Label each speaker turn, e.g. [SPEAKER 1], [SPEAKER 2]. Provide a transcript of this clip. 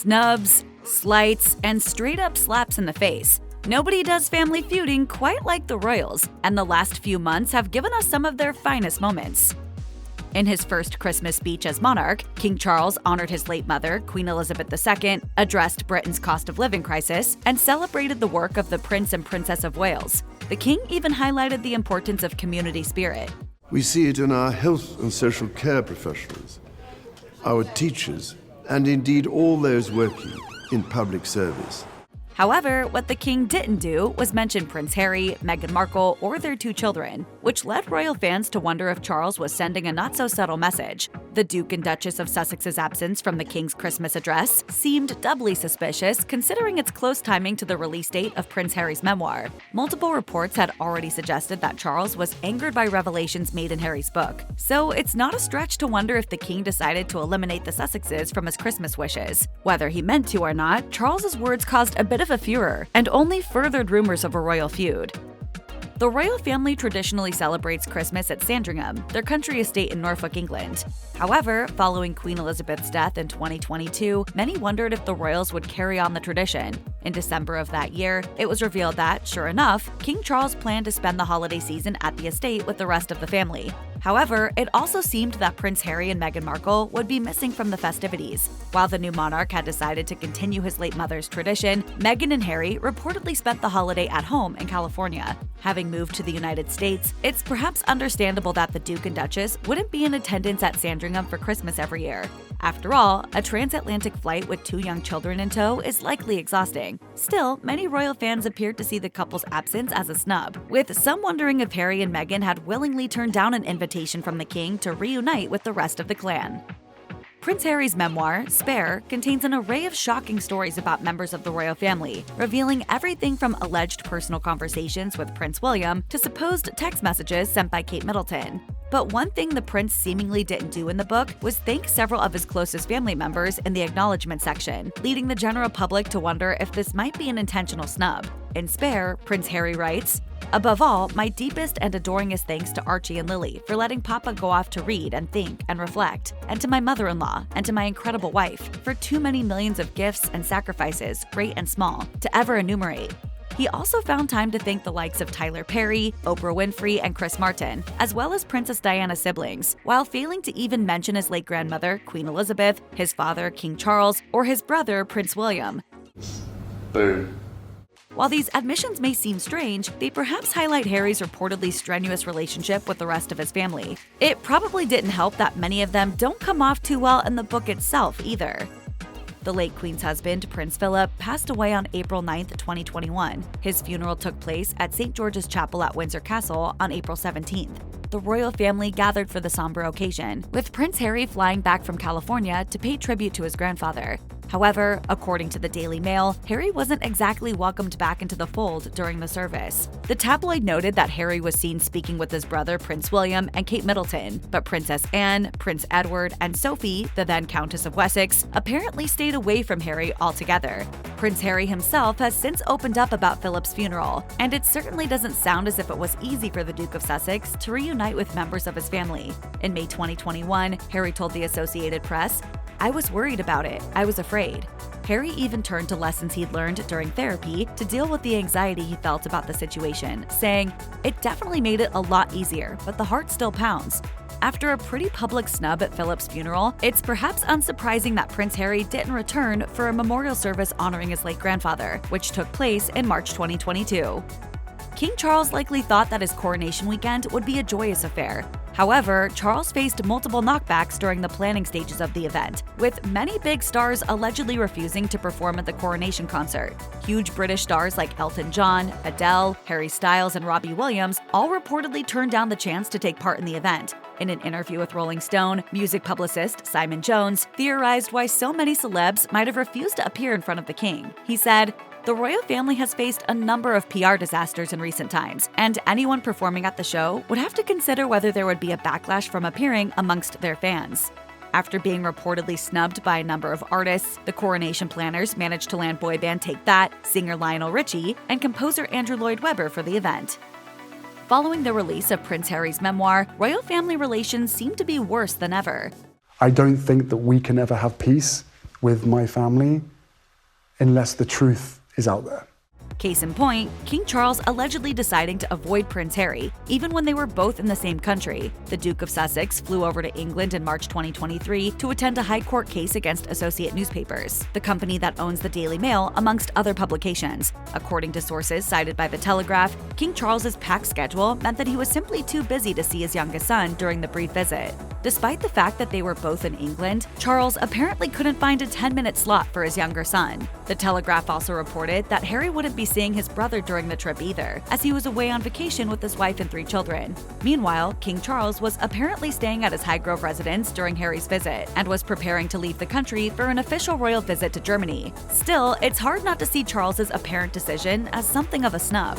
[SPEAKER 1] snubs, slights, and straight-up slaps in the face. Nobody does family feuding quite like the royals, and the last few months have given us some of their finest moments. In his first Christmas speech as monarch, King Charles honored his late mother, Queen Elizabeth II, addressed Britain's cost of living crisis, and celebrated the work of the Prince and Princess of Wales. The king even highlighted the importance of community spirit.
[SPEAKER 2] We see it in our health and social care professionals, our teachers, and indeed all those working in public service.
[SPEAKER 1] However, what the king didn't do was mention Prince Harry, Meghan Markle, or their two children, which led royal fans to wonder if Charles was sending a not-so-subtle message. The Duke and Duchess of Sussex's absence from the king's Christmas address seemed doubly suspicious considering its close timing to the release date of Prince Harry's memoir. Multiple reports had already suggested that Charles was angered by revelations made in Harry's book, so it's not a stretch to wonder if the king decided to eliminate the Sussexes from his Christmas wishes. Whether he meant to or not, Charles's words caused a bit of a furor and only furthered rumors of a royal feud. The royal family traditionally celebrates Christmas at Sandringham, their country estate in Norfolk, England. However, following Queen Elizabeth's death in 2022, many wondered if the royals would carry on the tradition. In December of that year, it was revealed that, sure enough, King Charles planned to spend the holiday season at the estate with the rest of the family. However, it also seemed that Prince Harry and Meghan Markle would be missing from the festivities. While the new monarch had decided to continue his late mother's tradition, Meghan and Harry reportedly spent the holiday at home in California. Having moved to the United States, it's perhaps understandable that the Duke and Duchess wouldn't be in attendance at Sandringham for Christmas every year. After all, a transatlantic flight with two young children in tow is likely exhausting. Still, many royal fans appeared to see the couple's absence as a snub, with some wondering if Harry and Meghan had willingly turned down an invitation from the king to reunite with the rest of the clan. Prince Harry's memoir, Spare, contains an array of shocking stories about members of the royal family, revealing everything from alleged personal conversations with Prince William to supposed text messages sent by Kate Middleton. But one thing the prince seemingly didn't do in the book was thank several of his closest family members in the acknowledgement section, leading the general public to wonder if this might be an intentional snub. In Spare, Prince Harry writes, "Above all, my deepest and adoringest thanks to Archie and Lily for letting Papa go off to read and think and reflect, and to my mother-in-law and to my incredible wife for too many millions of gifts and sacrifices, great and small, to ever enumerate." He also found time to thank the likes of Tyler Perry, Oprah Winfrey, and Chris Martin, as well as Princess Diana's siblings, while failing to even mention his late grandmother, Queen Elizabeth, his father, King Charles, or his brother, Prince William.
[SPEAKER 2] Boom.
[SPEAKER 1] While these admissions may seem strange, they perhaps highlight Harry's reportedly strenuous relationship with the rest of his family. It probably didn't help that many of them don't come off too well in the book itself either. The late Queen's husband, Prince Philip, passed away on April 9, 2021. His funeral took place at St. George's Chapel at Windsor Castle on April 17th. The royal family gathered for the somber occasion, with Prince Harry flying back from California to pay tribute to his grandfather. However, according to the Daily Mail, Harry wasn't exactly welcomed back into the fold during the service. The tabloid noted that Harry was seen speaking with his brother Prince William and Kate Middleton, but Princess Anne, Prince Edward, and Sophie, the then Countess of Wessex, apparently stayed away from Harry altogether. Prince Harry himself has since opened up about Philip's funeral, and it certainly doesn't sound as if it was easy for the Duke of Sussex to reunite with members of his family. In May 2021, Harry told the Associated Press, "I was worried about it. I was afraid." Harry even turned to lessons he'd learned during therapy to deal with the anxiety he felt about the situation, saying, "It definitely made it a lot easier, but the heart still pounds." After a pretty public snub at Philip's funeral, it's perhaps unsurprising that Prince Harry didn't return for a memorial service honoring his late grandfather, which took place in March 2022. King Charles likely thought that his coronation weekend would be a joyous affair. However, Charles faced multiple knockbacks during the planning stages of the event, with many big stars allegedly refusing to perform at the coronation concert. Huge British stars like Elton John, Adele, Harry Styles, and Robbie Williams all reportedly turned down the chance to take part in the event. In an interview with Rolling Stone, music publicist Simon Jones theorized why so many celebs might have refused to appear in front of the king. He said, "The royal family has faced a number of PR disasters in recent times, and anyone performing at the show would have to consider whether there would be a backlash from appearing amongst their fans." After being reportedly snubbed by a number of artists, the coronation planners managed to land boy band Take That, singer Lionel Richie, and composer Andrew Lloyd Webber for the event. Following the release of Prince Harry's memoir, royal family relations seem to be worse than ever.
[SPEAKER 3] I don't think that we can ever have peace with my family unless the truth is out there.
[SPEAKER 1] Case in point, King Charles allegedly deciding to avoid Prince Harry, even when they were both in the same country. The Duke of Sussex flew over to England in March 2023 to attend a high court case against Associate Newspapers, the company that owns the Daily Mail, amongst other publications. According to sources cited by The Telegraph, King Charles's packed schedule meant that he was simply too busy to see his youngest son during the brief visit. Despite the fact that they were both in England, Charles apparently couldn't find a 10-minute slot for his younger son. The Telegraph also reported that Harry wouldn't be seeing his brother during the trip either, as he was away on vacation with his wife and 3 children. Meanwhile, King Charles was apparently staying at his Highgrove residence during Harry's visit and was preparing to leave the country for an official royal visit to Germany. Still, it's hard not to see Charles's apparent decision as something of a snub.